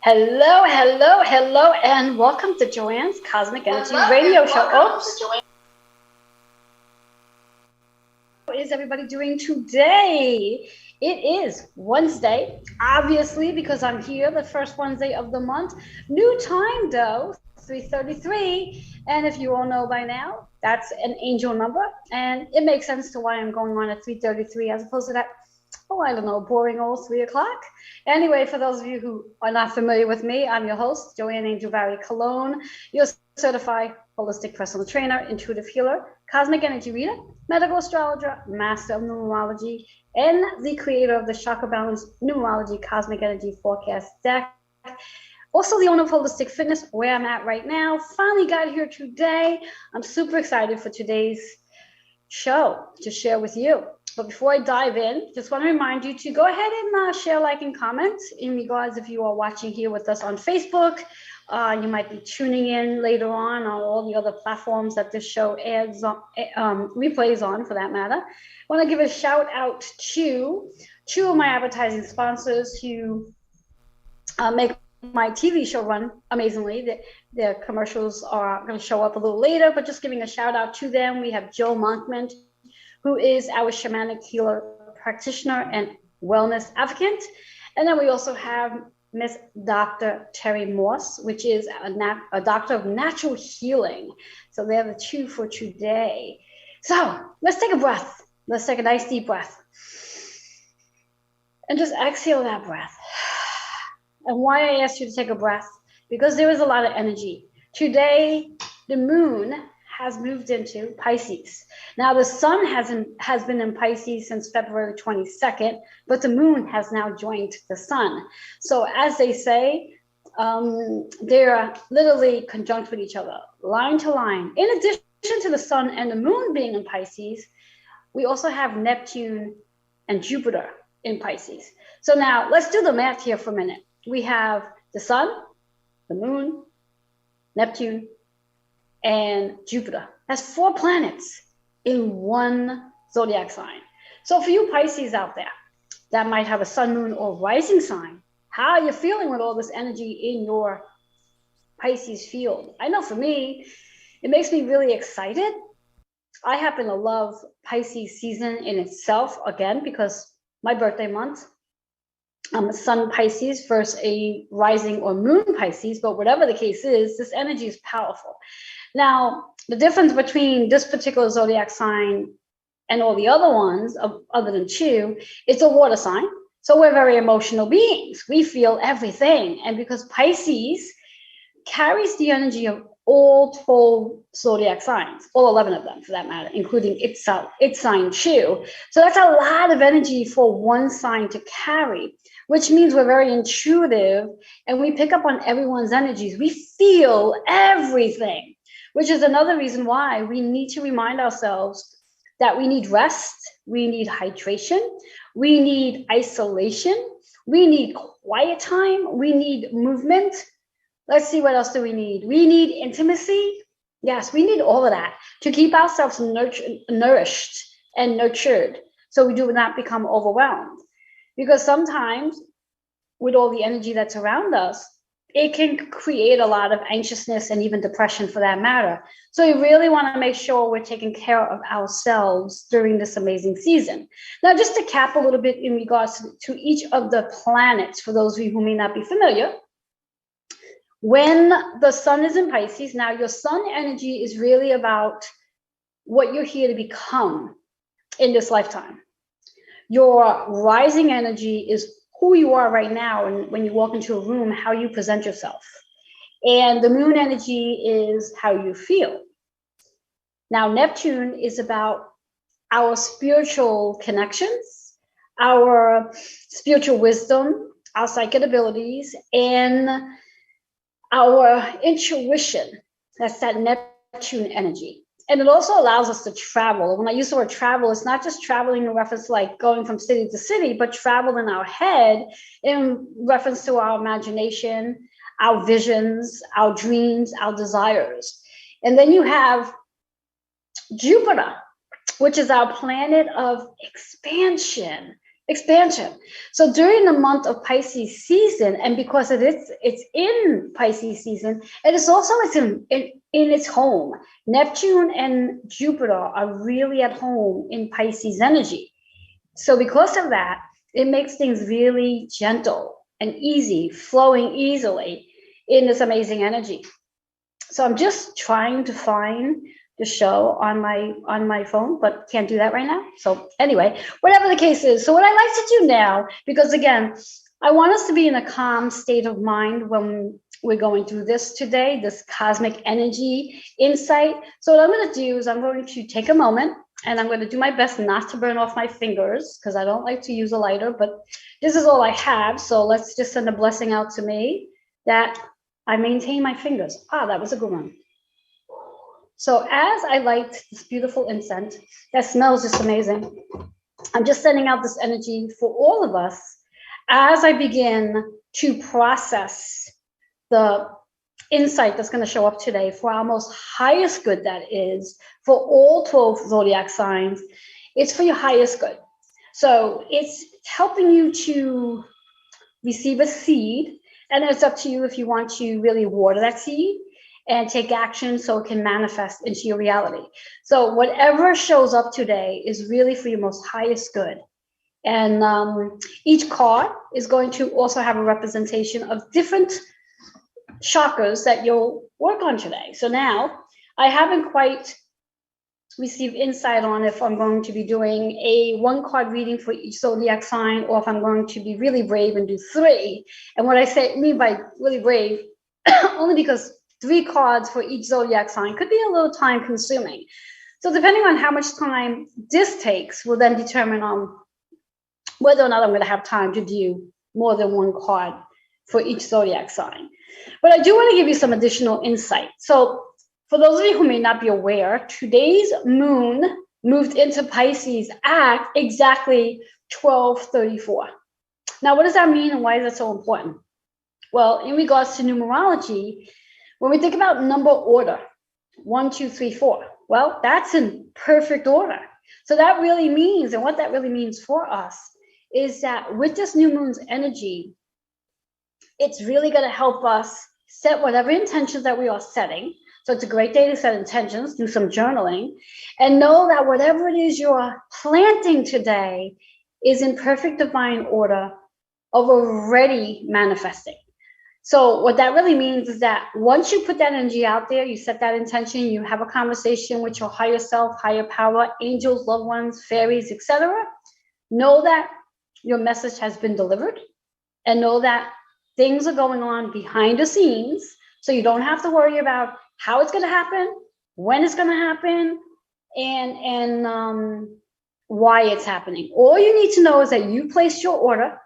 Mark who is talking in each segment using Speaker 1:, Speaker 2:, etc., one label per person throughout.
Speaker 1: Hello, hello, hello, and welcome to Joanne's Cosmic Energy Radio Show. Oops. How is everybody doing today? It is Wednesday, obviously, because I'm here, the first Wednesday of the month. New time, though, 3:33. And if you all know by now, that's an angel number. And it makes sense to why I'm going on at 3:33 as opposed to that, I don't know, boring old 3 o'clock. Anyway, for those of you who are not familiar with me, I'm your host, Joanne Angel Barry Cologne, your certified holistic personal trainer, intuitive healer, cosmic energy reader, medical astrologer, master of numerology, and the creator of the Chakra Balance Numerology Cosmic Energy Forecast deck. Also the owner of Holistic Fitness, where I'm at right now. Finally got here today. I'm super excited for today's show to share with you. But before I dive in, just want to remind you to go ahead and share, like, and comment in regards if you are watching here with us on Facebook. You might be tuning in later on all the other platforms that this show adds replays on, for that matter. I want to give a shout out to two of my advertising sponsors who make my TV show run amazingly. Their commercials are going to show up a little later, but just giving a shout out to them. We have Joe Monkman, who is our shamanic healer practitioner and wellness advocate. And then we also have Miss Dr. Terry Morse, which is a doctor of natural healing. So they're the two for today. So let's take a breath. Let's take a nice deep breath. And just exhale that breath. And why I asked you to take a breath, because there is a lot of energy. Today, the moon has moved into Pisces. Now the sun has been in Pisces since February 22nd, but the moon has now joined the sun. So as they say, they're literally conjunct with each other, line to line. In addition to the sun and the moon being in Pisces, we also have Neptune and Jupiter in Pisces. So now let's do the math here for a minute. We have the sun, the moon, Neptune, and Jupiter. That's 4 planets in one zodiac sign. So for you Pisces out there that might have a sun, moon, or rising sign, how are you feeling with all this energy in your Pisces field? I know for me, it makes me really excited. I happen to love Pisces season in itself, again, because my birthday month, I'm a sun Pisces versus a rising or moon Pisces, but whatever the case is, this energy is powerful. Now, the difference between this particular zodiac sign and all the other ones, other than 2, it's a water sign. So we're very emotional beings. We feel everything. And because Pisces carries the energy of all 12 zodiac signs, all 11 of them for that matter, including its sign too. So that's a lot of energy for one sign to carry, which means we're very intuitive and we pick up on everyone's energies. We feel everything, which is another reason why we need to remind ourselves that we need rest, we need hydration, we need isolation, we need quiet time, we need movement. Let's see, what else do we need? We need intimacy. Yes, we need all of that to keep ourselves nourished and nurtured so we do not become overwhelmed. Because sometimes with all the energy that's around us, it can create a lot of anxiousness and even depression for that matter. So we really want to make sure we're taking care of ourselves during this amazing season. Now, just to cap a little bit in regards to each of the planets, for those of you who may not be familiar, when the sun is in Pisces, now your sun energy is really about what you're here to become in this lifetime. Your rising energy is who you are right now, and when you walk into a room, how you present yourself. And the moon energy is how you feel. Now, Neptune is about our spiritual connections, our spiritual wisdom, our psychic abilities, and our intuition. That's that Neptune energy. And it also allows us to travel. When I use the word travel, it's not just traveling in reference like going from city to city, but travel in our head in reference to our imagination, our visions, our dreams, our desires. And then you have Jupiter, which is our planet of expansion, expansion. So during the month of Pisces season, and because it's in Pisces season, it is also in its home. Neptune and Jupiter are really at home in Pisces energy. So because of that, it makes things really gentle and easy, flowing easily in this amazing energy. So I'm just trying to find the show on my phone, but can't do that right now. So anyway, whatever the case is. So what I like to do now, because again, I want us to be in a calm state of mind when we're going through this today, this cosmic energy insight. So what I'm going to do is I'm going to take a moment and I'm going to do my best not to burn off my fingers because I don't like to use a lighter, but this is all I have. So let's just send a blessing out to me that I maintain my fingers. That was a good one. So as I light this beautiful incense that smells just amazing, I'm just sending out this energy for all of us as I begin to process the insight that's going to show up today for our most highest good, that is for all 12 zodiac signs. It's for your highest good. So it's helping you to receive a seed, and it's up to you if you want to really water that seed and take action so it can manifest into your reality. So whatever shows up today is really for your most highest good. And each card is going to also have a representation of different chakras that you'll work on today. So now I haven't quite received insight on if I'm going to be doing a 1 card reading for each zodiac sign, or if I'm going to be really brave and do 3. And what I mean by really brave, only because 3 cards for each zodiac sign could be a little time consuming. So depending on how much time this takes will then determine on whether or not I'm going to have time to do more than 1 card for each zodiac sign. But I do want to give you some additional insight. So for those of you who may not be aware, today's moon moved into Pisces at exactly 12:34. Now, what does that mean and why is that so important? Well, in regards to numerology, when we think about number order, 1, 2, 3, 4, well, that's in perfect order. So that really means, and what that really means for us is that with this new moon's energy, it's really going to help us set whatever intentions that we are setting. So it's a great day to set intentions, do some journaling, and know that whatever it is you're planting today is in perfect divine order of already manifesting. So what that really means is that once you put that energy out there, you set that intention, you have a conversation with your higher self, higher power, angels, loved ones, fairies, etc. Know that your message has been delivered, and know that things are going on behind the scenes, so you don't have to worry about how it's going to happen, when it's going to happen, and why it's happening. All you need to know is that you placed your order,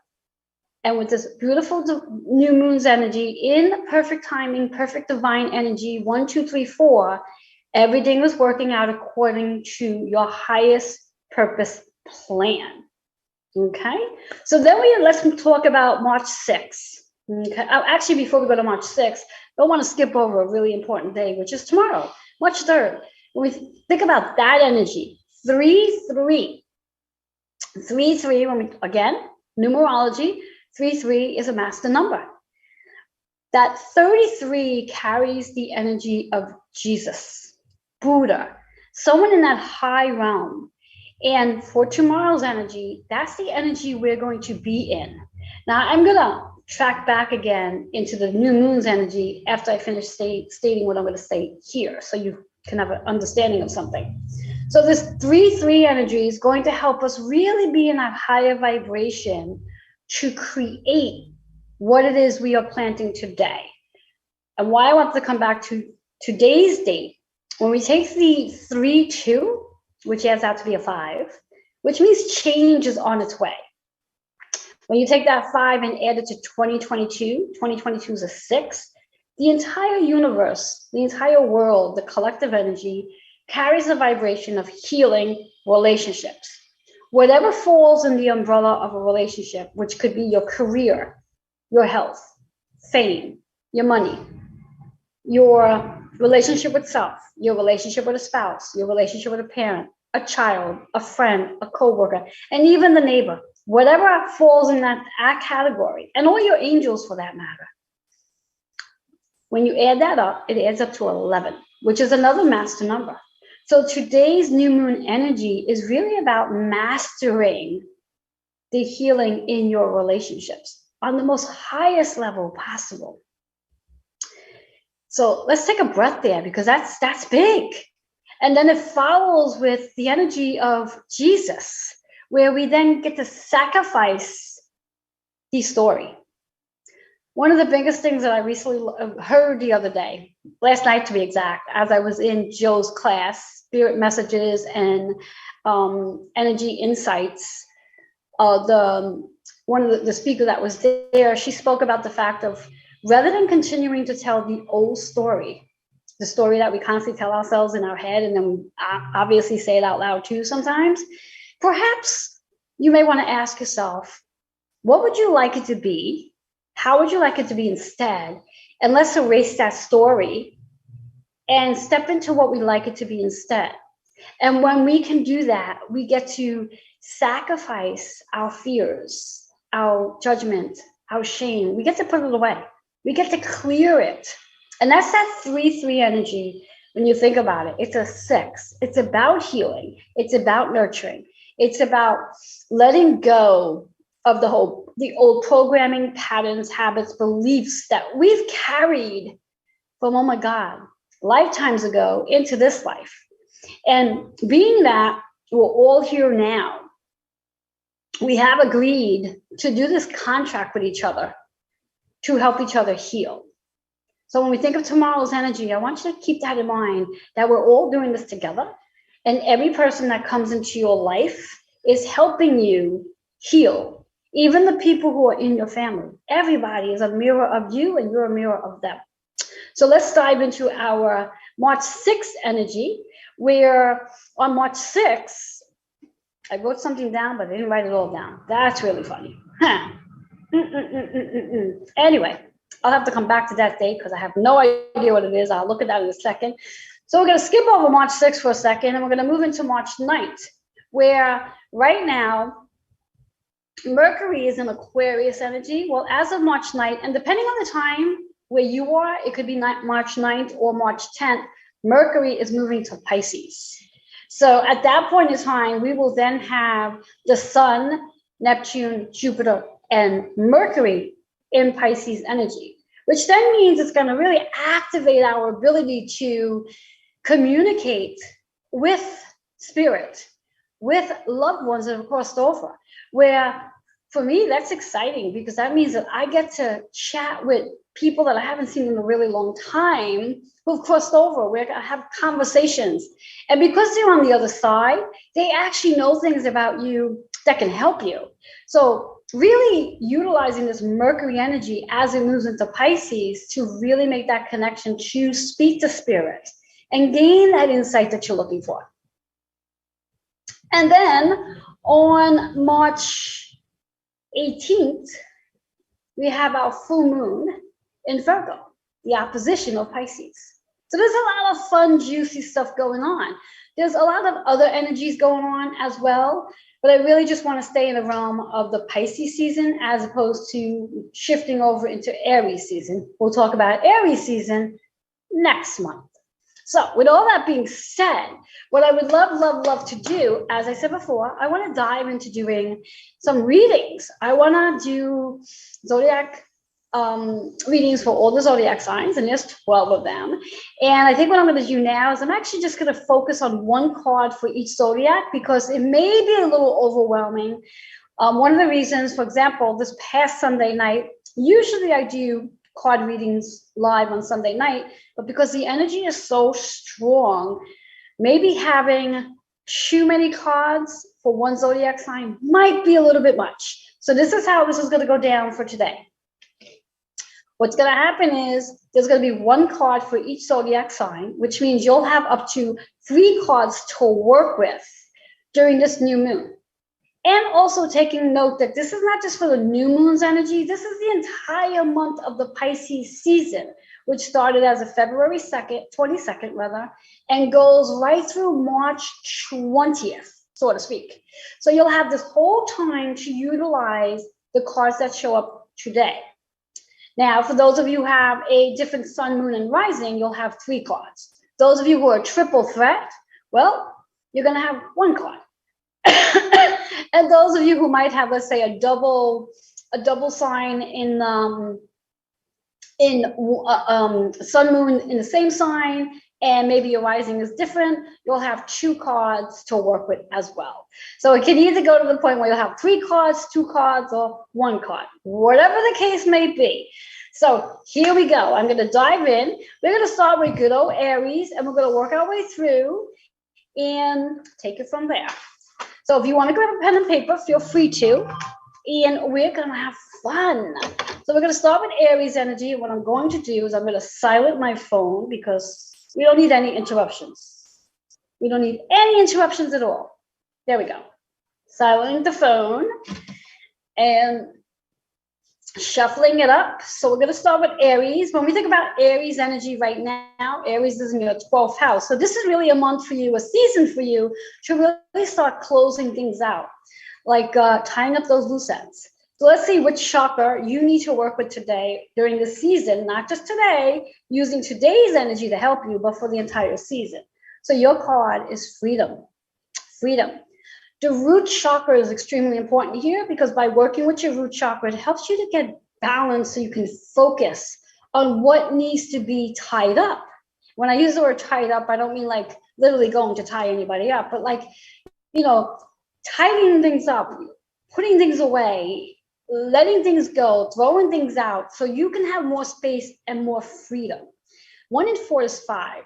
Speaker 1: and with this beautiful new moon's energy in perfect timing, perfect divine energy, 1, 2, 3, 4, everything was working out according to your highest purpose plan. Okay, so then let's talk about March 6th. Okay, actually, before we go to March 6th, I don't want to skip over a really important day, which is tomorrow, March 3rd. When we think about that energy, 3-3, 3-3. When we again numerology, 3-3 is a master number. That 33 carries the energy of Jesus, Buddha, someone in that high realm. And for tomorrow's energy, that's the energy we're going to be in. Now, I'm going to track back again into the new moon's energy after I finish stating what I'm going to say here, so you can have an understanding of something. So this 3-3 energy is going to help us really be in that higher vibration to create what it is we are planting today. And why I want to come back to today's date, when we take the 3-2, which adds out to be a 5, which means change is on its way. When you take that 5 and add it to 2022, 2022 is a 6, the entire universe, the entire world, the collective energy carries a vibration of healing relationships. Whatever falls in the umbrella of a relationship, which could be your career, your health, fame, your money, your relationship with self, your relationship with a spouse, your relationship with a parent, a child, a friend, a coworker, and even the neighbor. whatever falls in that category, and all your angels for that matter. When you add that up, it adds up to 11, which is another master number. So today's new moon energy is really about mastering the healing in your relationships on the most highest level possible. So let's take a breath there, because that's big. And then it follows with the energy of Jesus, where we then get to sacrifice the story. One of the biggest things that I recently heard the other day, last night to be exact, as I was in Joe's class, Spirit Messages and Energy Insights, one of the speaker that was there, she spoke about the fact of, rather than continuing to tell the old story, the story that we constantly tell ourselves in our head, and then we obviously say it out loud too sometimes, perhaps you may want to ask yourself, what would you like it to be? How would you like it to be instead? And let's erase that story and step into what we like it to be instead. And when we can do that, we get to sacrifice our fears, our judgment, our shame. We get to put it away. We get to clear it. And that's that 3-3 energy. When you think about it, it's a 6. It's about healing. It's about nurturing. It's about letting go of the old programming, patterns, habits, beliefs that we've carried from, oh my God, lifetimes ago into this life. And being that we're all here now, we have agreed to do this contract with each other to help each other heal. So when we think of tomorrow's energy, I want you to keep that in mind, that we're all doing this together. And every person that comes into your life is helping you heal. Even the people who are in your family. Everybody is a mirror of you, and you're a mirror of them. So let's dive into our March 6th energy, where on March 6th, I wrote something down, but I didn't write it all down. That's really funny. Anyway, I'll have to come back to that date because I have no idea what it is. I'll look at that in a second. So we're going to skip over March 6th for a second, and we're going to move into March 9th, where right now, Mercury is in Aquarius energy. Well, as of March 9th, and depending on the time where you are, it could be March 9th or March 10th, Mercury is moving to Pisces. So at that point in time, we will then have the Sun, Neptune, Jupiter, and Mercury in Pisces energy, which then means it's going to really activate our ability to communicate with spirit, with loved ones that have crossed over, where for me, that's exciting because that means that I get to chat with people that I haven't seen in a really long time who've crossed over. We're going to have conversations. And because they're on the other side, they actually know things about you that can help you. So really utilizing this Mercury energy as it moves into Pisces to really make that connection, to speak to spirit and gain that insight that you're looking for. And then on March 18th, we have our full moon in Virgo, the opposition of Pisces. So there's a lot of fun, juicy stuff going on. There's a lot of other energies going on as well, but I really just want to stay in the realm of the Pisces season as opposed to shifting over into Aries season. We'll talk about Aries season next month. So with all that being said, what I would love to do, as I said before, I want to dive into doing some readings. I want to do zodiac readings for all the zodiac signs, and there's 12 of them. And I think what I'm going to do now is I'm actually just going to focus on one card for each zodiac because it may be a little overwhelming. One of the reasons, for example, this past Sunday night, usually I do card readings live on Sunday night, but because the energy is so strong, maybe having too many cards for one zodiac sign might be a little bit much. So this is how this is going to go down for today. What's going to happen is there's going to be one card for each zodiac sign, which means you'll have up to 3 cards to work with during this new moon. And also taking note that this is not just for the new moon's energy, this is the entire month of the Pisces season, which started as of February 22nd, and goes right through March 20th. so to speak. So you'll have this whole time to utilize the cards that show up today. Now, for those of you who have a different sun, moon, and rising, you'll have 3 cards. Those of you who are triple threat, well, you're going to have 1 card. And those of you who might have, let's say, a double sign in sun, moon in the same sign, and maybe your rising is different, you'll have 2 cards to work with as well. So it can either go to the point where you'll have 3 cards, 2 cards, or 1 card, whatever the case may be. So here we go. I'm going to dive in. We're going to start with good old Aries, and we're going to work our way through and take it from there. So if you want to grab a pen and paper, feel free to, and we're going to have fun. So we're going to start with Aries energy. And what I'm going to do is I'm going to silence my phone because we don't need any interruptions. We don't need any interruptions at all. There we go. Silent the phone and shuffling it up. So we're going to start with Aries. When we think about Aries energy right now, Aries is in your 12th house. So this is really a month for you, a season for you to really start closing things out, like tying up those loose ends. So let's see which chakra you need to work with today during the season, not just today, using today's energy to help you, but for the entire season. So your card is freedom. Freedom. The root chakra is extremely important here because by working with your root chakra, it helps you to get balance so you can focus on what needs to be tied up. When I use the word tied up, I don't mean like literally going to tie anybody up, but like, you know, tightening things up, putting things away, letting things go, throwing things out so you can have more space and more freedom. 1 in 4 is 5.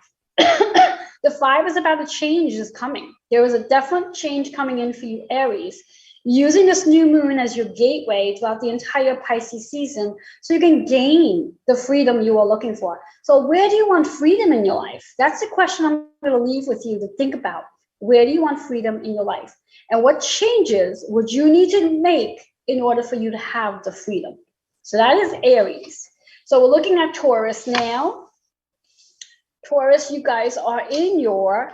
Speaker 1: The 5 is about a change is coming. There is a definite change coming in for you, Aries, using this new moon as your gateway throughout the entire Pisces season so you can gain the freedom you are looking for. So where do you want freedom in your life? That's the question I'm going to leave with you to think about. Where do you want freedom in your life? And what changes would you need to make in order for you to have the freedom? So that is Aries. So we're looking at Taurus now. Taurus, you guys are in your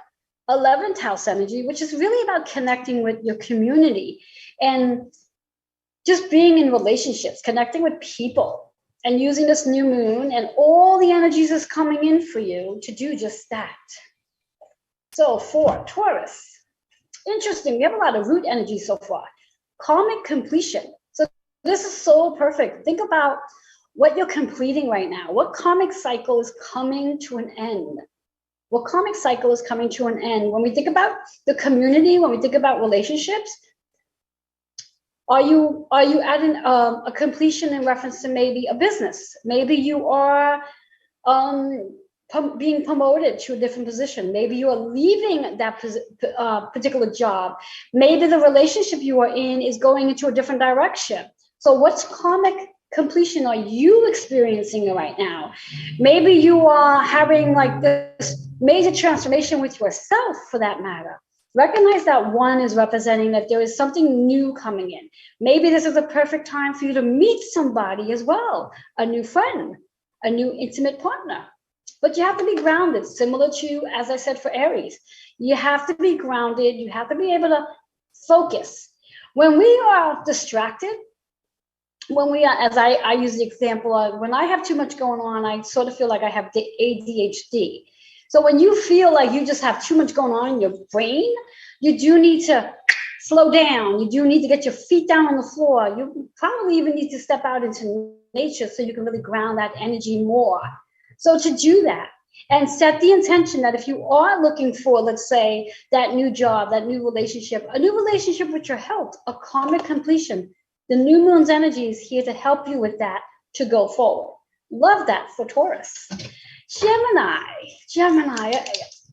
Speaker 1: 11th house energy, which is really about connecting with your community and just being in relationships, connecting with people, and using this new moon and all the energies is coming in for you to do just that. So for Taurus, interesting, we have a lot of root energy so far. Karmic completion. So this is so perfect. Think about what you're completing right now. What karmic cycle is coming to an end? What karmic cycle is coming to an end? When we think about the community, when we think about relationships, are you at a completion in reference to maybe a business? Maybe you are being promoted to a different position. Maybe you are leaving that particular job. Maybe the relationship you are in is going into a different direction. So what's karmic completion are you experiencing right now? Maybe you are having like this major transformation with yourself, for that matter. Recognize that 1 is representing that there is something new coming in. Maybe this is a perfect time for you to meet somebody as well, a new friend, a new intimate partner. But you have to be grounded, similar to, as I said, for Aries. You have to be grounded. You have to be able to focus. When we are distracted, when we are, as I use the example of, when I have too much going on, I sort of feel like I have ADHD. So when you feel like you just have too much going on in your brain, you do need to slow down. You do need to get your feet down on the floor. You probably even need to step out into nature so you can really ground that energy more. So to do that and set the intention that if you are looking for, let's say, that new job, that new relationship, a new relationship with your health, a karmic completion, the new moon's energy is here to help you with that to go forward. Love that for Taurus. Gemini,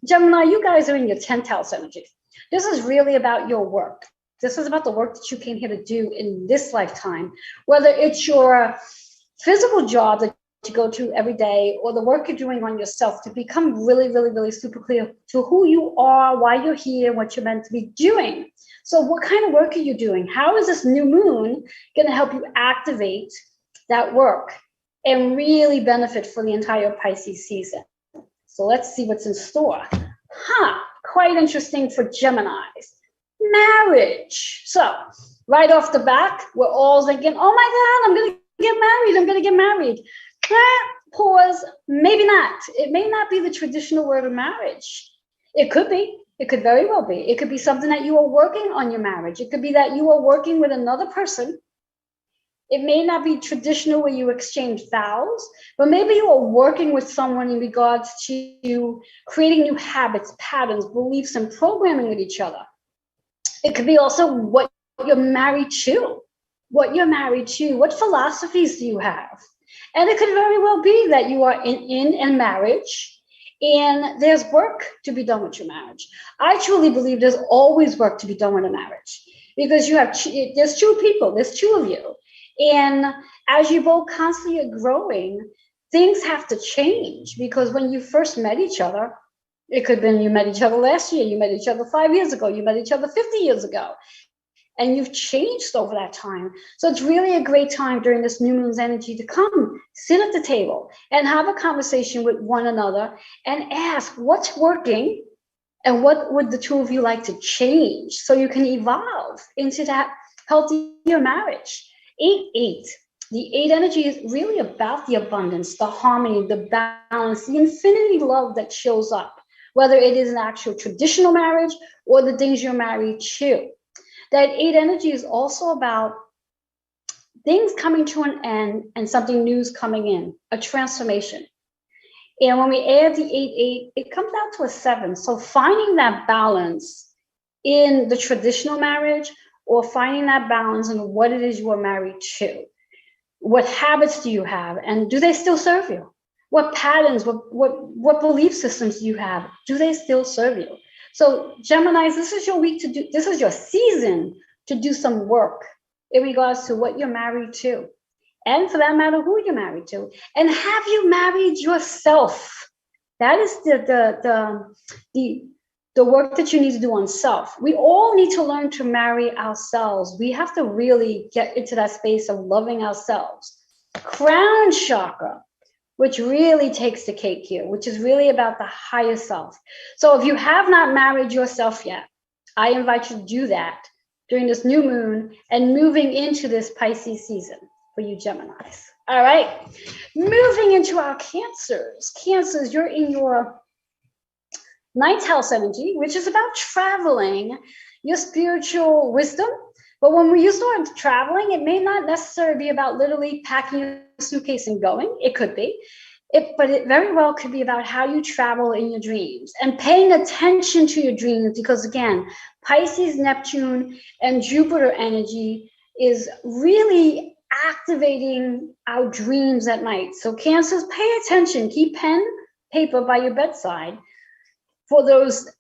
Speaker 1: you guys are in your 10th house energy. This is really about your work. This is about the work that you came here to do in this lifetime, whether it's your physical job that you go to every day or the work you're doing on yourself to become really, really, really super clear to who you are, why you're here, what you're meant to be doing. So what kind of work are you doing? How is this new moon going to help you activate that work and really benefit for the entire Pisces season? So let's see what's in store. Quite interesting for Geminis. marriage. So right off the bat, we're all thinking, oh my God, I'm going to get married. I'm going to get married. Pause. Maybe not. It may not be the traditional word of marriage. It could be. It could very well be. It could be something that you are working on your marriage. It could be that you are working with another person. It may not be traditional where you exchange vows, but maybe you are working with someone in regards to creating new habits, patterns, beliefs, and programming with each other. It could be also what you're married to, what philosophies do you have? And it could very well be that you are in marriage and there's work to be done with your marriage. I truly believe there's always work to be done with a marriage because there's two people, there's two of you. And as you both constantly are growing, things have to change because when you first met each other, it could have been you met each other last year, you met each other 5 years ago, you met each other 50 years ago, and you've changed over that time. So it's really a great time during this new moon's energy to come, sit at the table and have a conversation with one another and ask what's working and what would the two of you like to change so you can evolve into that healthier marriage. 8-8. The 8 energy is really about the abundance, the harmony, the balance, the infinity love that shows up, whether it is an actual traditional marriage or the things you're married to. That 8 energy is also about things coming to an end and something new is coming in, a transformation. And when we add the 8-8, it comes out to a 7. So finding that balance in the traditional marriage or finding that balance in what it is you are married to. What habits do you have? And do they still serve you? What patterns, what belief systems do you have? Do they still serve you? So Geminis, this is your week this is your season to do some work in regards to what you're married to. And for that matter, who you're married to. And have you married yourself? That is the work that you need to do on self. We all need to learn to marry ourselves. We have to really get into that space of loving ourselves. Crown chakra, which really takes the cake here, which is really about the higher self. So if you have not married yourself yet, I invite you to do that during this new moon and moving into this Pisces season for you Geminis. All right, moving into our Cancers. Cancers, you're in your 9th house energy, which is about traveling, your spiritual wisdom. But when we use the word traveling, it may not necessarily be about literally packing a suitcase and going. It could be. But it very well could be about how you travel in your dreams and paying attention to your dreams because, again, Pisces, Neptune, and Jupiter energy is really activating our dreams at night. So Cancers, pay attention. Keep pen, paper by your bedside for those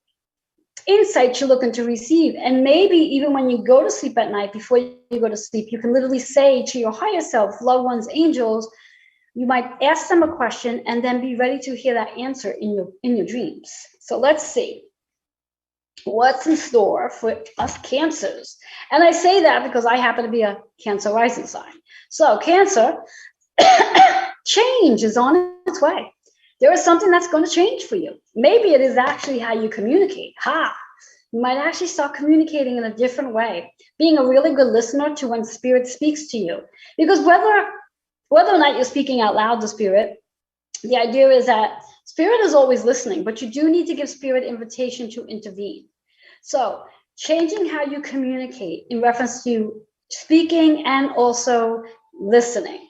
Speaker 1: insights you're looking to receive. And maybe even when you go to sleep at night, before you go to sleep, you can literally say to your higher self, loved ones, angels, you might ask them a question and then be ready to hear that answer in your dreams. So let's see what's in store for us Cancers. And I say that because I happen to be a Cancer rising sign. So Cancer, change is on its way. There is something that's going to change for you. Maybe it is actually how you communicate. You might actually start communicating in a different way, being a really good listener to when spirit speaks to you. Because whether or not you're speaking out loud to spirit, the idea is that spirit is always listening, but you do need to give spirit invitation to intervene. So changing how you communicate in reference to speaking and also listening.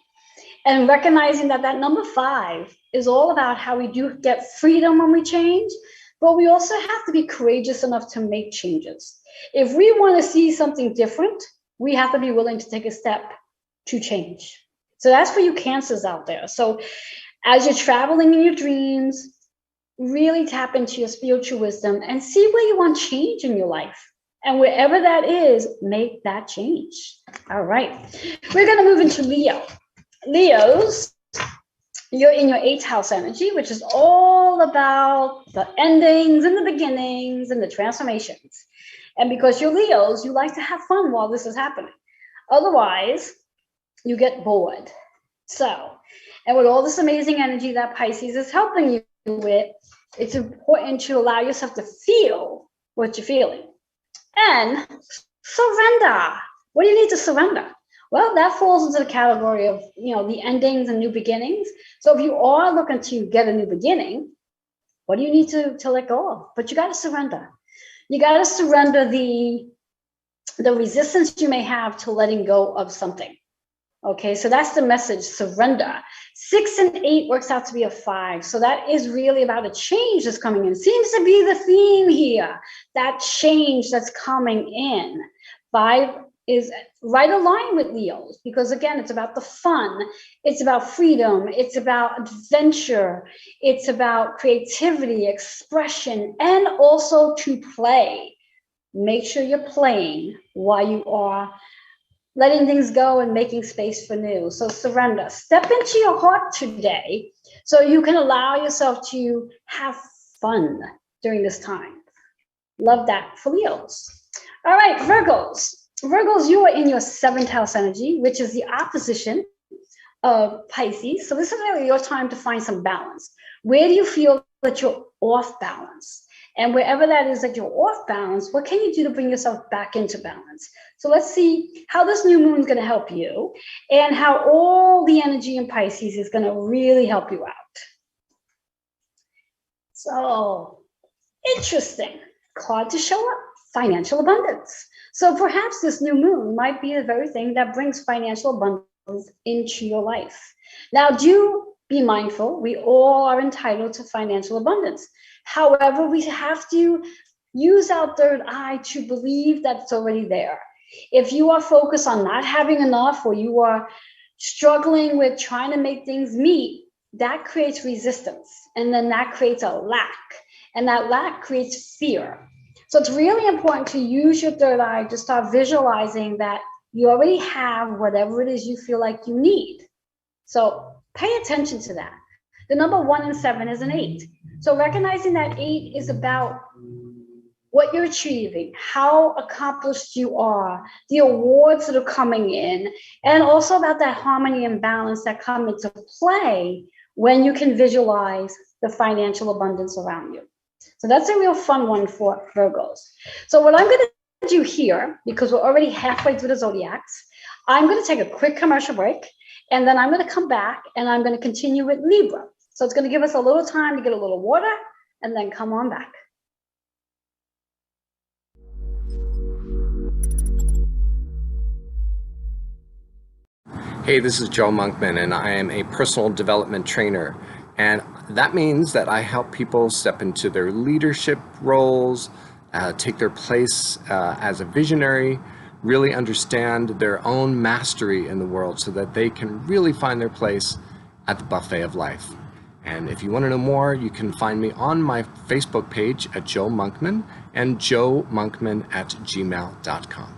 Speaker 1: And recognizing that number 5 is all about how we do get freedom when we change, but we also have to be courageous enough to make changes. If we want to see something different, we have to be willing to take a step to change. So that's for you Cancers out there. So as you're traveling in your dreams, really tap into your spiritual wisdom and see where you want change in your life. And wherever that is, make that change. All right. We're going to move into Leo. Leos, you're in your 8th house energy, which is all about the endings and the beginnings and the transformations. And because you're Leos, you like to have fun while this is happening. Otherwise, you get bored. So, and with all this amazing energy that Pisces is helping you with, it's important to allow yourself to feel what you're feeling. And surrender. What do you need to surrender? Well, that falls into the category of, the endings and new beginnings. So if you are looking to get a new beginning, what do you need to let go of? But you got to surrender. You got to surrender the resistance you may have to letting go of something. Okay, so that's the message, surrender. 6 and 8 works out to be a 5. So that is really about a change that's coming in. Seems to be the theme here, that change that's coming in. 5 is right aligned with Leo's, because again, it's about the fun. It's about freedom. It's about adventure. It's about creativity, expression, and also to play. Make sure you're playing while you are letting things go and making space for new. So surrender. Step into your heart today so you can allow yourself to have fun during this time. Love that for Leos. All right, Virgos. Virgos, you are in your 7th house energy, which is the opposition of Pisces. So this is really your time to find some balance. Where do you feel that you're off balance? And wherever that is that you're off balance, what can you do to bring yourself back into balance? So let's see how this new moon is going to help you and how all the energy in Pisces is going to really help you out. So interesting. Card to show up, financial abundance. So perhaps this new moon might be the very thing that brings financial abundance into your life. Now, do be mindful. We all are entitled to financial abundance. However, we have to use our third eye to believe that it's already there. If you are focused on not having enough, or you are struggling with trying to make things meet, that creates resistance. And then that creates a lack. And that lack creates fear. So it's really important to use your third eye to start visualizing that you already have whatever it is you feel like you need. So pay attention to that. The number 1 and 7 is an 8. So recognizing that 8 is about what you're achieving, how accomplished you are, the awards that are coming in, and also about that harmony and balance that come into play when you can visualize the financial abundance around you. So that's a real fun one for Virgos. So what I'm going to do here, because we're already halfway through the zodiacs, I'm going to take a quick commercial break, and then I'm going to come back and I'm going to continue with Libra. So it's going to give us a little time to get a little water and then come on back.
Speaker 2: Hey, this is Joe Monkman, and I am a personal development trainer. And that means that I help people step into their leadership roles, take their place as a visionary, really understand their own mastery in the world so that they can really find their place at the buffet of life. And if you want to know more, you can find me on my Facebook page at Joe Monkman and joemonkman@gmail.com.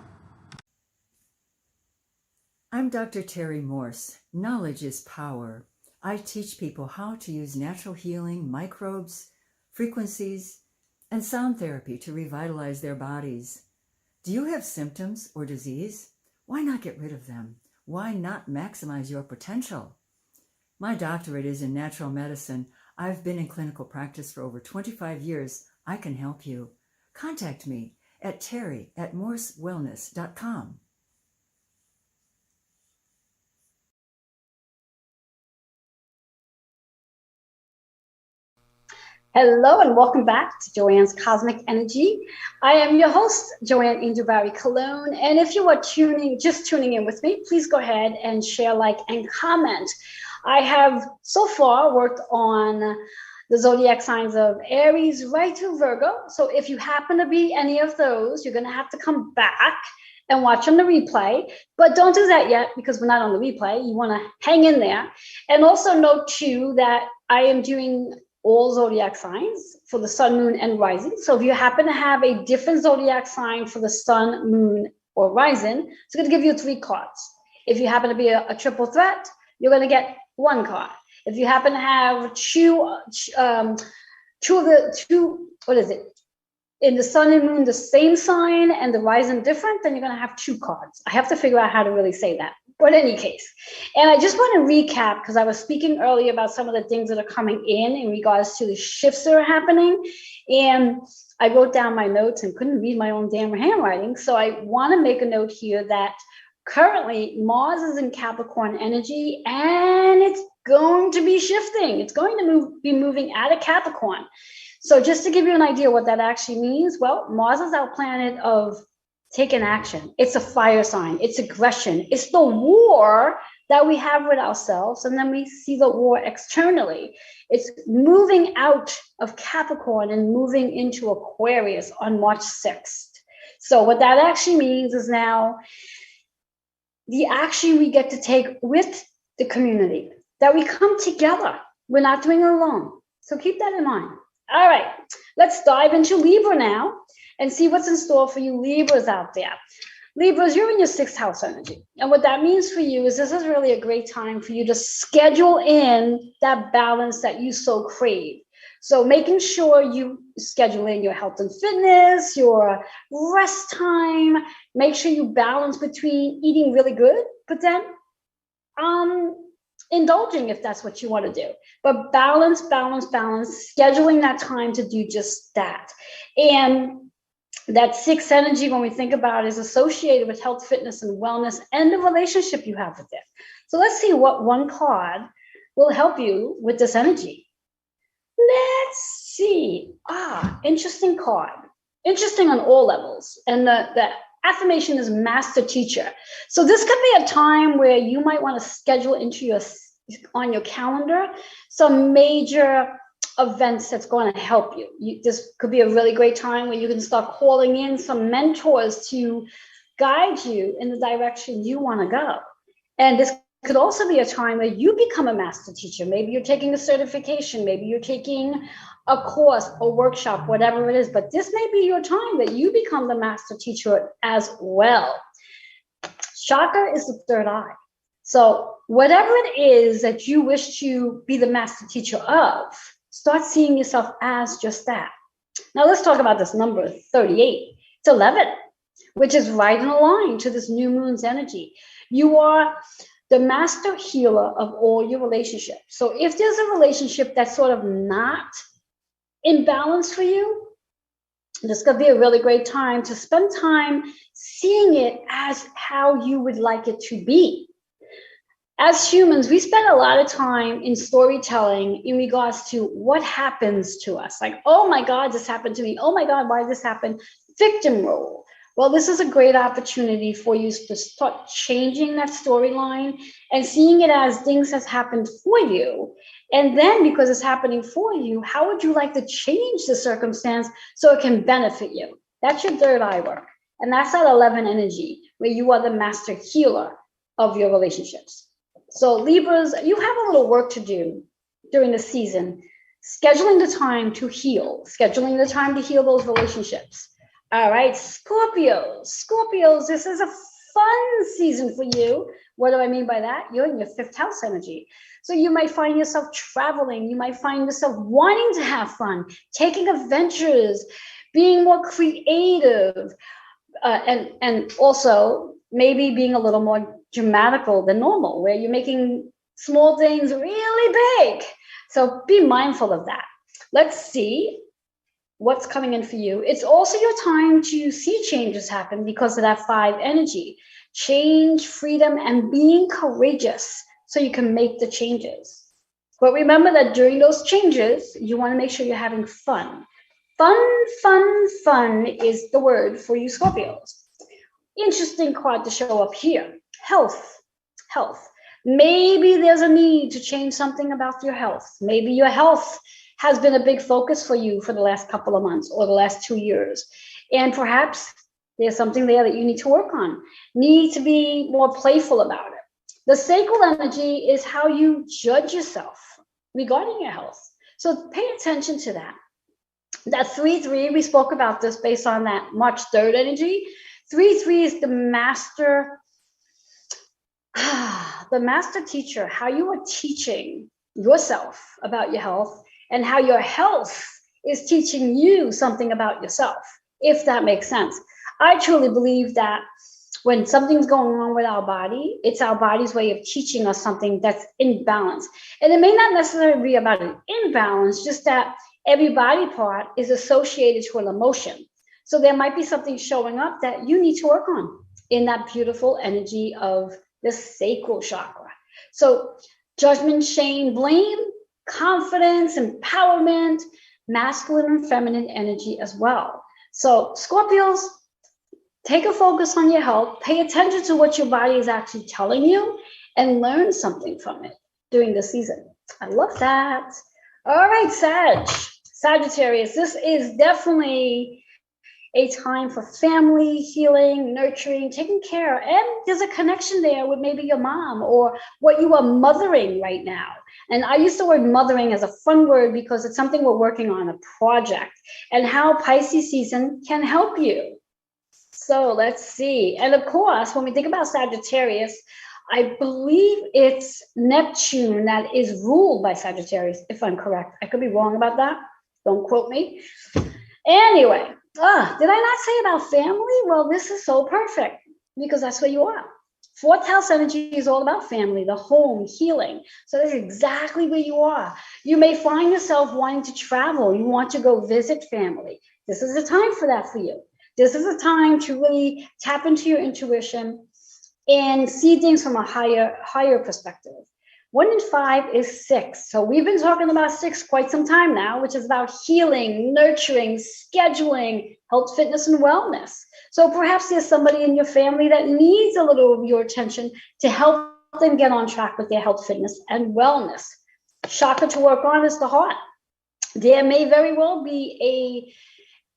Speaker 3: I'm Dr. Terry Morse. Knowledge is power. I teach people how to use natural healing, microbes, frequencies, and sound therapy to revitalize their bodies. Do you have symptoms or disease? Why not get rid of them? Why not maximize your potential? My doctorate is in natural medicine. I've been in clinical practice for over 25 years. I can help you. Contact me at terry@morsewellness.com.
Speaker 1: Hello and welcome back to Joanne's Cosmic Energy. I am your host, Joanne Angel Barry Cologne. And if you are just tuning in with me, please go ahead and share, like, and comment. I have so far worked on the zodiac signs of Aries right through Virgo. So if you happen to be any of those, you're going to have to come back and watch on the replay. But don't do that yet because we're not on the replay. You want to hang in there. And also note too that I am doing all zodiac signs for the sun, moon, and rising. So if you happen to have a different zodiac sign for the sun, moon, or rising, it's going to give you 3 cards. If you happen to be a triple threat, you're going to get 1 card. If you happen to have in the sun and moon, the same sign, and the rising different, then you're going to have 2 cards. I have to figure out how to really say that. But in any case, and I just want to recap, because I was speaking earlier about some of the things that are coming in regards to the shifts that are happening. And I wrote down my notes and couldn't read my own damn handwriting. So I want to make a note here that currently Mars is in Capricorn energy, and it's going to be shifting. It's going to be moving out of Capricorn. So just to give you an idea what that actually means, well, Mars is our planet of taking action. It's a fire sign. It's aggression. It's the war that we have with ourselves, and then we see the war externally. It's moving out of Capricorn and moving into Aquarius on March 6th. So what that actually means is now the action we get to take with the community, that we come together. We're not doing it alone. So keep that in mind. All right, let's dive into Libra now and see what's in store for you Libras out there. Libras, you're in your 6th house energy. And what that means for you is this is really a great time for you to schedule in that balance that you so crave. So making sure you schedule in your health and fitness, your rest time, make sure you balance between eating really good, but then indulging if that's what you want to do. But balance, scheduling that time to do just that. And that 6th energy, when we think about it, is associated with health, fitness, and wellness, and the relationship you have with it. So let's see what one card will help you with this energy. Let's see. Interesting card. Interesting on all levels. And the affirmation is master teacher. So this could be a time where you might want to schedule on your calendar some major events that's going to help you. This could be a really great time where you can start calling in some mentors to guide you in the direction you want to go. And this could also be a time where you become a master teacher. Maybe you're taking a certification, maybe you're taking a course, a workshop, whatever it is, but this may be your time that you become the master teacher as well. Chakra is the 3rd eye. So whatever it is that you wish to be the master teacher of, start seeing yourself as just that. Now let's talk about this number 38. It's 11, which is right in line to this new moon's energy. You are the master healer of all your relationships. So if there's a relationship that's sort of not in balance for you, this could be a really great time to spend time seeing it as how you would like it to be. As humans, we spend a lot of time in storytelling in regards to what happens to us. Like, oh my God, this happened to me. Oh my God, why did this happen? Victim role. Well, this is a great opportunity for you to start changing that storyline and seeing it as things has happened for you. And then because it's happening for you, how would you like to change the circumstance so it can benefit you? That's your 3rd eye work. And that's that 11 energy where you are the master healer of your relationships. So Libras, you have a little work to do during the season, scheduling the time to heal those relationships. All right, Scorpios, this is a fun season for you. What do I mean by that? You're in your 5th house energy. So you might find yourself traveling. You might find yourself wanting to have fun, taking adventures, being more creative, and also maybe being a little more dramatical than normal, where you're making small things really big. So be mindful of that. Let's see what's coming in for you. It's also your time to see changes happen because of that 5 energy. Change, freedom, and being courageous so you can make the changes. But remember that during those changes, you want to make sure you're having fun. Fun is the word for you Scorpios. Interesting card to show up here. Health. Maybe there's a need to change something about your health. Maybe your health has been a big focus for you for the last couple of months or the last 2 years. And perhaps there's something there that you need to work on. Need to be more playful about it. The sacral energy is how you judge yourself regarding your health. So pay attention to that. That 3-3, we spoke about this based on that March 3rd energy. 3-3 is the master teacher, how you are teaching yourself about your health and how your health is teaching you something about yourself, if that makes sense. I truly believe that when something's going wrong with our body, it's our body's way of teaching us something that's in balance. And it may not necessarily be about an imbalance, just that every body part is associated to an emotion. So there might be something showing up that you need to work on in that beautiful energy of the sacral chakra. So judgment, shame, blame, confidence, empowerment, masculine and feminine energy as well. So Scorpios, take a focus on your health, pay attention to what your body is actually telling you, and learn something from it during the season. I love that. All right, Sagittarius, this is definitely a time for family, healing, nurturing, taking care. And there's a connection there with maybe your mom or what you are mothering right now. And I use the word mothering as a fun word because it's something we're working on, a project, and how Pisces season can help you. So let's see. And of course, when we think about Sagittarius, I believe it's Neptune that is ruled by Sagittarius, if I'm correct. I could be wrong about that. Don't quote me. Anyway, did I not say about family? Well, this is so perfect because that's where you are. Fourth house energy is all about family, the home, healing. So that's exactly where you are. You may find yourself wanting to travel. You want to go visit family. This is a time for that for you. This is a time to really tap into your intuition and see things from a higher perspective. 1 in 5 is 6. So we've been talking about 6 quite some time now, which is about healing, nurturing, scheduling, health, fitness, and wellness. So perhaps there's somebody in your family that needs a little of your attention to help them get on track with their health, fitness, and wellness. Chakra to work on is the heart. There may very well be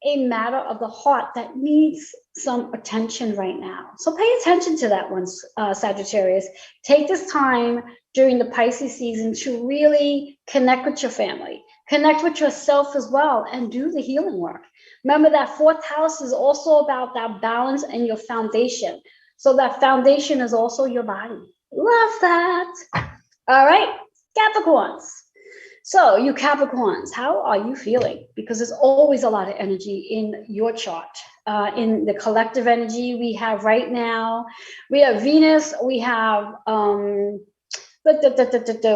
Speaker 1: a matter of the heart that needs some attention right now. So pay attention to that one, Sagittarius. Take this time during the Pisces season to really connect with your family, connect with yourself as well, and do the healing work. Remember that fourth house is also about that balance and your foundation. So that foundation is also your body. Love that. All right, Capricorns. So you Capricorns, how are you feeling? Because there's always a lot of energy in your chart. In the collective energy we have right now, we have Venus, we have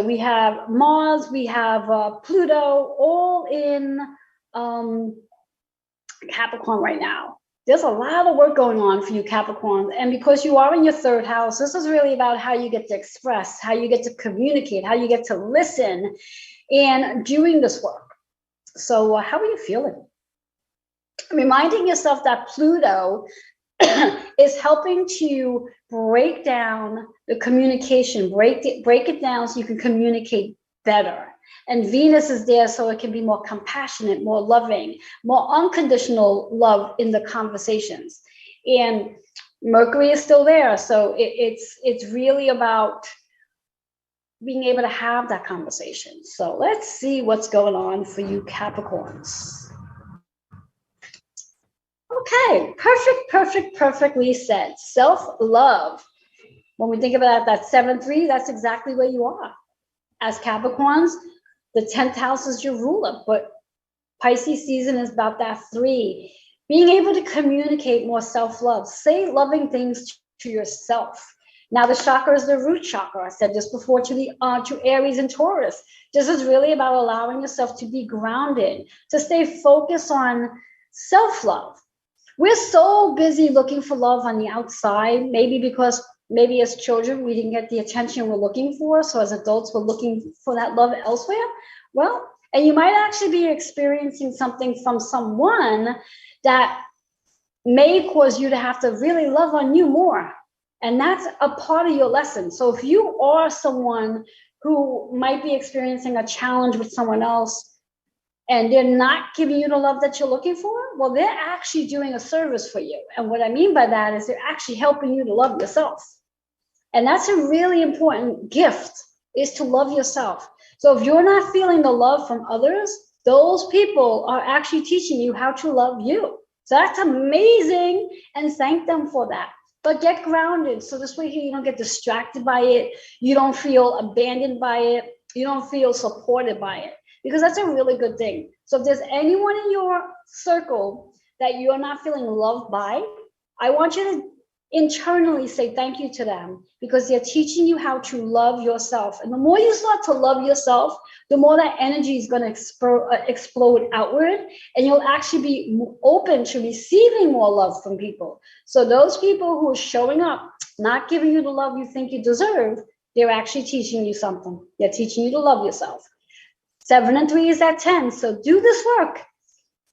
Speaker 1: we have Mars, we have Pluto, all in Capricorn right now. There's a lot of work going on for you Capricorn, and because you are in your third house, this is really about how you get to express, how you get to communicate, how you get to listen, and doing this work. So how are you feeling? Reminding yourself that Pluto is helping to break down the communication, break it down so you can communicate better. And Venus is there so it can be more compassionate, more loving, more unconditional love in the conversations. And Mercury is still there, so it's really about being able to have that conversation. So let's see what's going on for you Capricorns. Okay, perfectly said. Self-love. When we think about that 7-3, that's exactly where you are. As Capricorns, the 10th house is your ruler, but Pisces season is about that 3. Being able to communicate more self-love, say loving things to yourself. Now the chakra is the root chakra. I said this before to Aries and Taurus. This is really about allowing yourself to be grounded, to stay focused on self-love. We're so busy looking for love on the outside, maybe as children we didn't get the attention we're looking for, so as adults we're looking for that love elsewhere. Well, and you might actually be experiencing something from someone that may cause you to have to really love on you more. And that's a part of your lesson. So if you are someone who might be experiencing a challenge with someone else and they're not giving you the love that you're looking for, well, they're actually doing a service for you. And what I mean by that is they're actually helping you to love yourself. And that's a really important gift, is to love yourself. So if you're not feeling the love from others, those people are actually teaching you how to love you. So that's amazing, and thank them for that. But get grounded, so this way you don't get distracted by it, you don't feel abandoned by it, you don't feel supported by it, because that's a really good thing. So if there's anyone in your circle that you're not feeling loved by, I want you to internally say thank you to them, because they're teaching you how to love yourself. And the more you start to love yourself, the more that energy is going to explode outward, and you'll actually be open to receiving more love from people. So those people who are showing up, not giving you the love you think you deserve, they're actually teaching you something. They're teaching you to love yourself. 7 and 3 is at 10. So do this work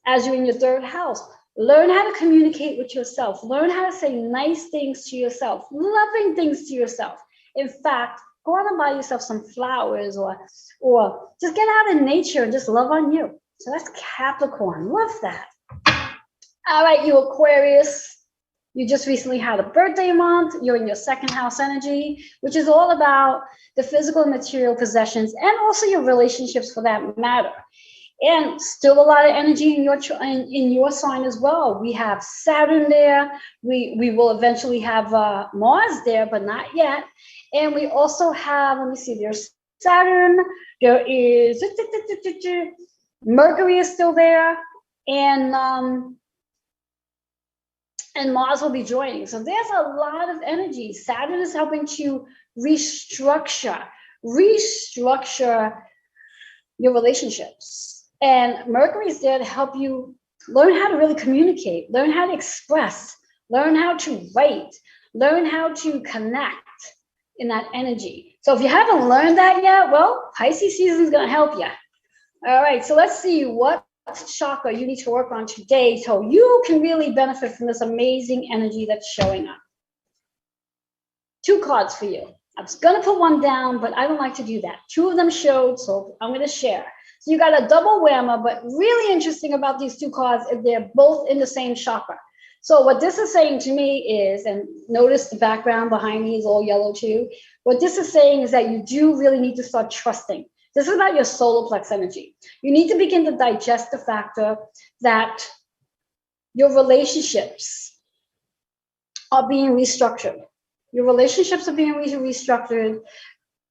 Speaker 1: as you're in your third house. Learn how to communicate with yourself. Learn how to say nice things to yourself, loving things to yourself. In fact, go out and buy yourself some flowers, or just get out in nature and just love on you. So that's Capricorn. Love that. All right, you Aquarius. You just recently had a birthday month. You're in your second house energy, which is all about the physical and material possessions, and also your relationships for that matter. And still a lot of energy in your sign as well. We have Saturn there. We will eventually have Mars there, but not yet. And we also have, let me see, there's Saturn. There is Mercury is still there, and Mars will be joining. So there's a lot of energy. Saturn is helping to restructure your relationships. And Mercury is there to help you learn how to really communicate, learn how to express, learn how to write, learn how to connect in that energy. So if you haven't learned that yet, well, Pisces season is going to help you. All right, so let's see what chakra you need to work on today so you can really benefit from this amazing energy that's showing up. 2 cards for you. I was going to put one down, but I don't like to do that. 2 of them showed, so I'm going to share. So you got a double whammer, but really interesting about these 2 cards is they're both in the same chakra. So what this is saying to me is, and notice the background behind me is all yellow too. What this is saying is that you do really need to start trusting. This is about your solar plex energy. You need to begin to digest the factor that your relationships are being restructured. Your relationships are being restructured,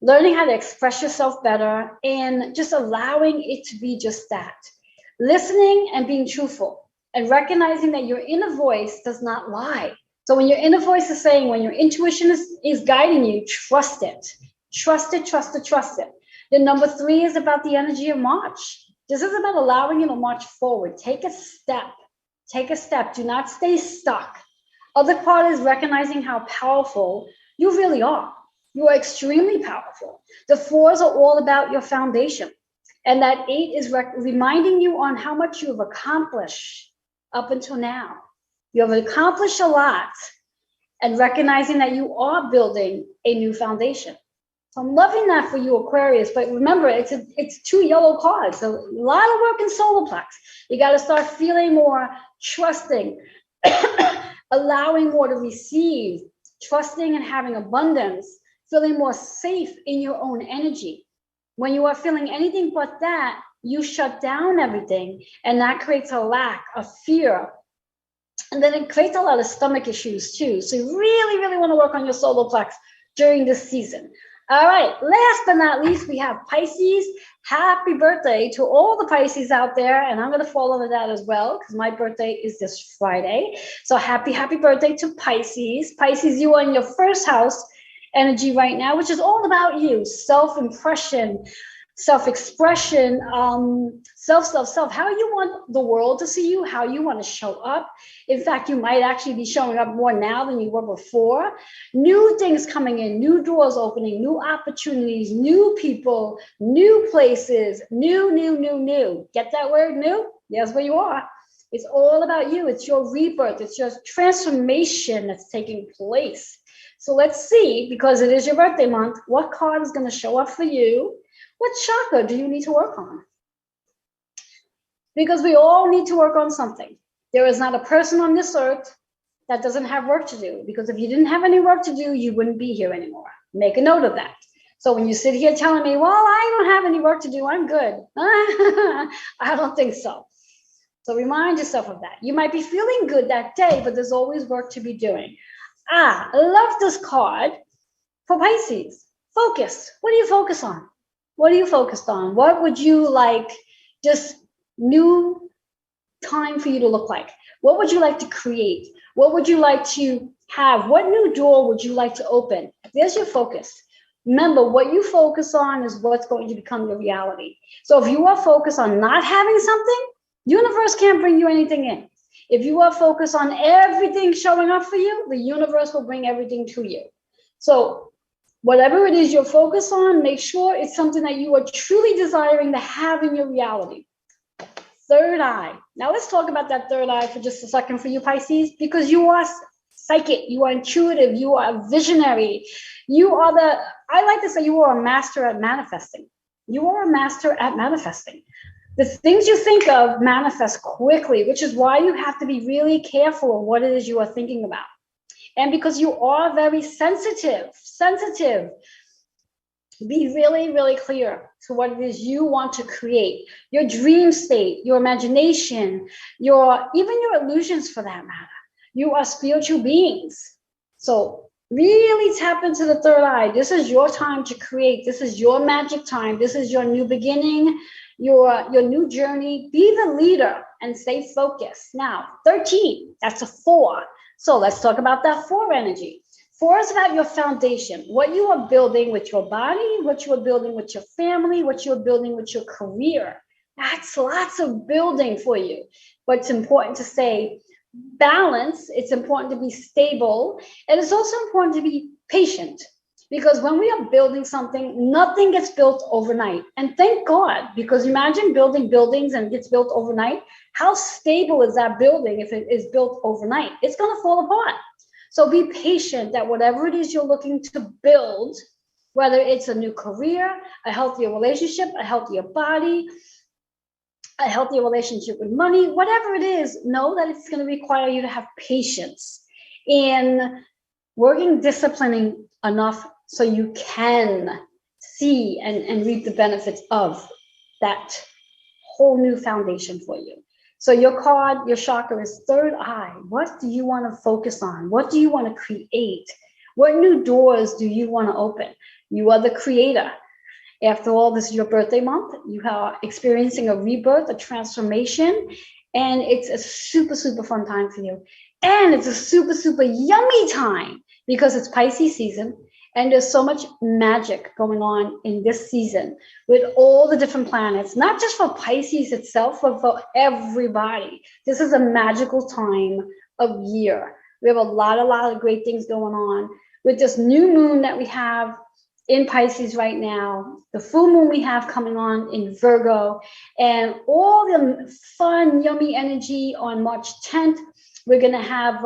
Speaker 1: learning how to express yourself better, and just allowing it to be just that. Listening and being truthful, and recognizing that your inner voice does not lie. So when your inner voice is saying, when your intuition is guiding you, trust it. Trust it, trust it, trust it. Then number 3 is about the energy of March. This is about allowing you to march forward. Take a step. Take a step. Do not stay stuck. Other part is recognizing how powerful you really are. You are extremely powerful. The 4s are all about your foundation. And that 8 is reminding you on how much you have accomplished up until now. You have accomplished a lot, and recognizing that you are building a new foundation. So I'm loving that for you, Aquarius. But remember, it's 2 yellow cards. So a lot of work in solar plex. You got to start feeling more trusting, allowing more to receive, trusting and having abundance, feeling more safe in your own energy. When you are feeling anything but that, you shut down everything, and that creates a lack of fear. And then it creates a lot of stomach issues too. So you really, really want to work on your solar plex during this season. All right, last but not least, we have Pisces. Happy birthday to all the Pisces out there. And I'm going to fall under that as well, because my birthday is this Friday. So happy birthday to Pisces. Pisces, you are in your first house energy right now, which is all about you, self-impression, self-expression, self, how you want the world to see you, how you want to show up. In fact, you might actually be showing up more now than you were before. New things coming in, new doors opening, new opportunities, new people, new places, new. Get that word, new? That's where you are. It's all about you. It's your rebirth. It's your transformation that's taking place. So let's see, because it is your birthday month, what card is going to show up for you? What chakra do you need to work on? Because we all need to work on something. There is not a person on this earth that doesn't have work to do, because if you didn't have any work to do, you wouldn't be here anymore. Make a note of that. So when you sit here telling me, well, I don't have any work to do, I'm good. I don't think so. So remind yourself of that. You might be feeling good that day, but there's always work to be doing. I love this card for Pisces. Focus. What do you focus on? What are you focused on? What would you like? Just new time for you to look like? What would you like to create? What would you like to have? What new door would you like to open? There's your focus. Remember, what you focus on is what's going to become your reality. So if you are focused on not having something, universe can't bring you anything in. If you are focused on everything showing up for you, the universe will bring everything to you. So whatever it is you're focused on, make sure it's something that you are truly desiring to have in your reality. Third eye. Now let's talk about that third eye for just a second for you, Pisces, because you are psychic, you are intuitive, you are visionary. I like to say you are a master at manifesting. You are a master at manifesting. The things you think of manifest quickly, which is why you have to be really careful of what it is you are thinking about. And because you are very sensitive, be really, really clear to what it is you want to create. Your dream state, your imagination, even your illusions for that matter. You are spiritual beings. So really tap into the third eye. This is your time to create. This is your magic time. This is your new beginning, your new journey. Be the leader and stay focused. Now, 13, that's a 4. So let's talk about that 4 energy. 4 is about your foundation, what you are building with your body, what you are building with your family, what you're building with your career. That's lots of building for you. But it's important to stay balanced. It's important to be stable. And it's also important to be patient, because when we are building something, nothing gets built overnight. And thank God, because imagine building buildings and it gets built overnight. How stable is that building if it is built overnight? It's going to fall apart. So be patient that whatever it is you're looking to build, whether it's a new career, a healthier relationship, a healthier body, a healthier relationship with money, whatever it is, know that it's going to require you to have patience in working, disciplining enough so you can see and reap the benefits of that whole new foundation for you. So your card, your chakra is third eye. What do you want to focus on? What do you want to create? What new doors do you want to open? You are the creator. After all, this is your birthday month. You are experiencing a rebirth, a transformation, and it's a super, super fun time for you. And it's a super, super yummy time because it's Pisces season. And there's so much magic going on in this season with all the different planets, not just for Pisces itself, but for everybody. This is a magical time of year. We have a lot of great things going on with this new moon that we have in Pisces right now, the full moon we have coming on in Virgo, and all the fun, yummy energy on March 10th. We're going to have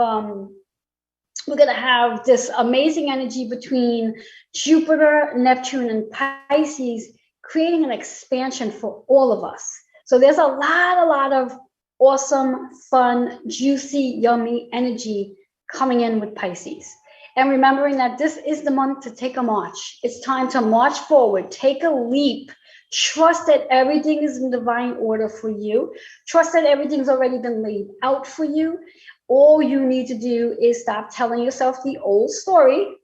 Speaker 1: this amazing energy between Jupiter, Neptune, and Pisces, creating an expansion for all of us. So there's a lot of awesome, fun, juicy, yummy energy coming in with Pisces. And remembering that this is the month to take a march. It's time to march forward, take a leap, trust that everything is in divine order for you. Trust that everything's already been laid out for you. All you need to do is stop telling yourself the old story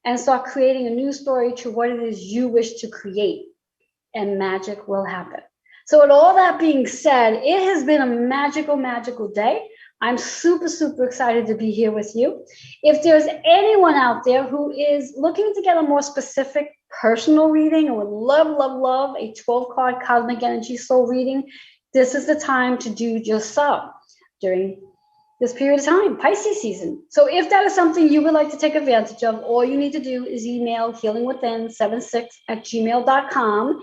Speaker 1: and start creating a new story to what it is you wish to create, and magic will happen. So with all that being said, it has been a magical, magical day. I'm super, super excited to be here with you. If there's anyone out there who is looking to get a more specific personal reading and would love a 12-card cosmic energy soul reading, this is the time to do just so during this period of time, Pisces season. So if that is something you would like to take advantage of, all you need to do is email healingwithin76@gmail.com,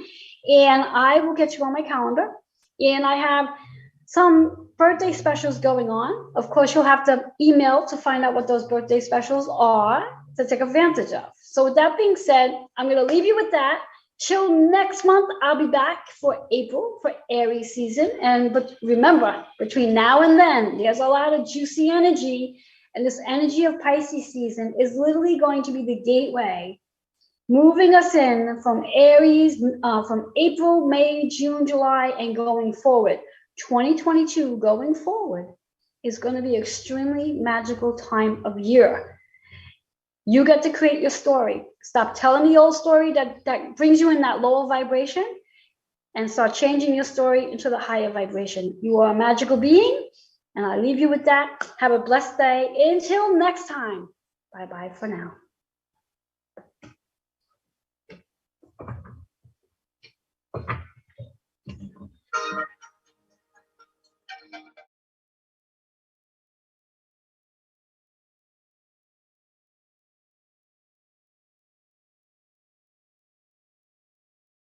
Speaker 1: and I will get you on my calendar. And I have some birthday specials going on. Of course, you'll have to email to find out what those birthday specials are to take advantage of. So with that being said, I'm going to leave you with that. Till next month, I'll be back for April for Aries season. But remember, between now and then, there's a lot of juicy energy. And this energy of Pisces season is literally going to be the gateway, moving us in from Aries, from April, May, June, July, and going forward. 2022 going forward is going to be an extremely magical time of year. You get to create your story. Stop telling the old story that brings you in that lower vibration, and start changing your story into the higher vibration. You are a magical being, and I leave you with that. Have a blessed day. Until next time. Bye-bye for now.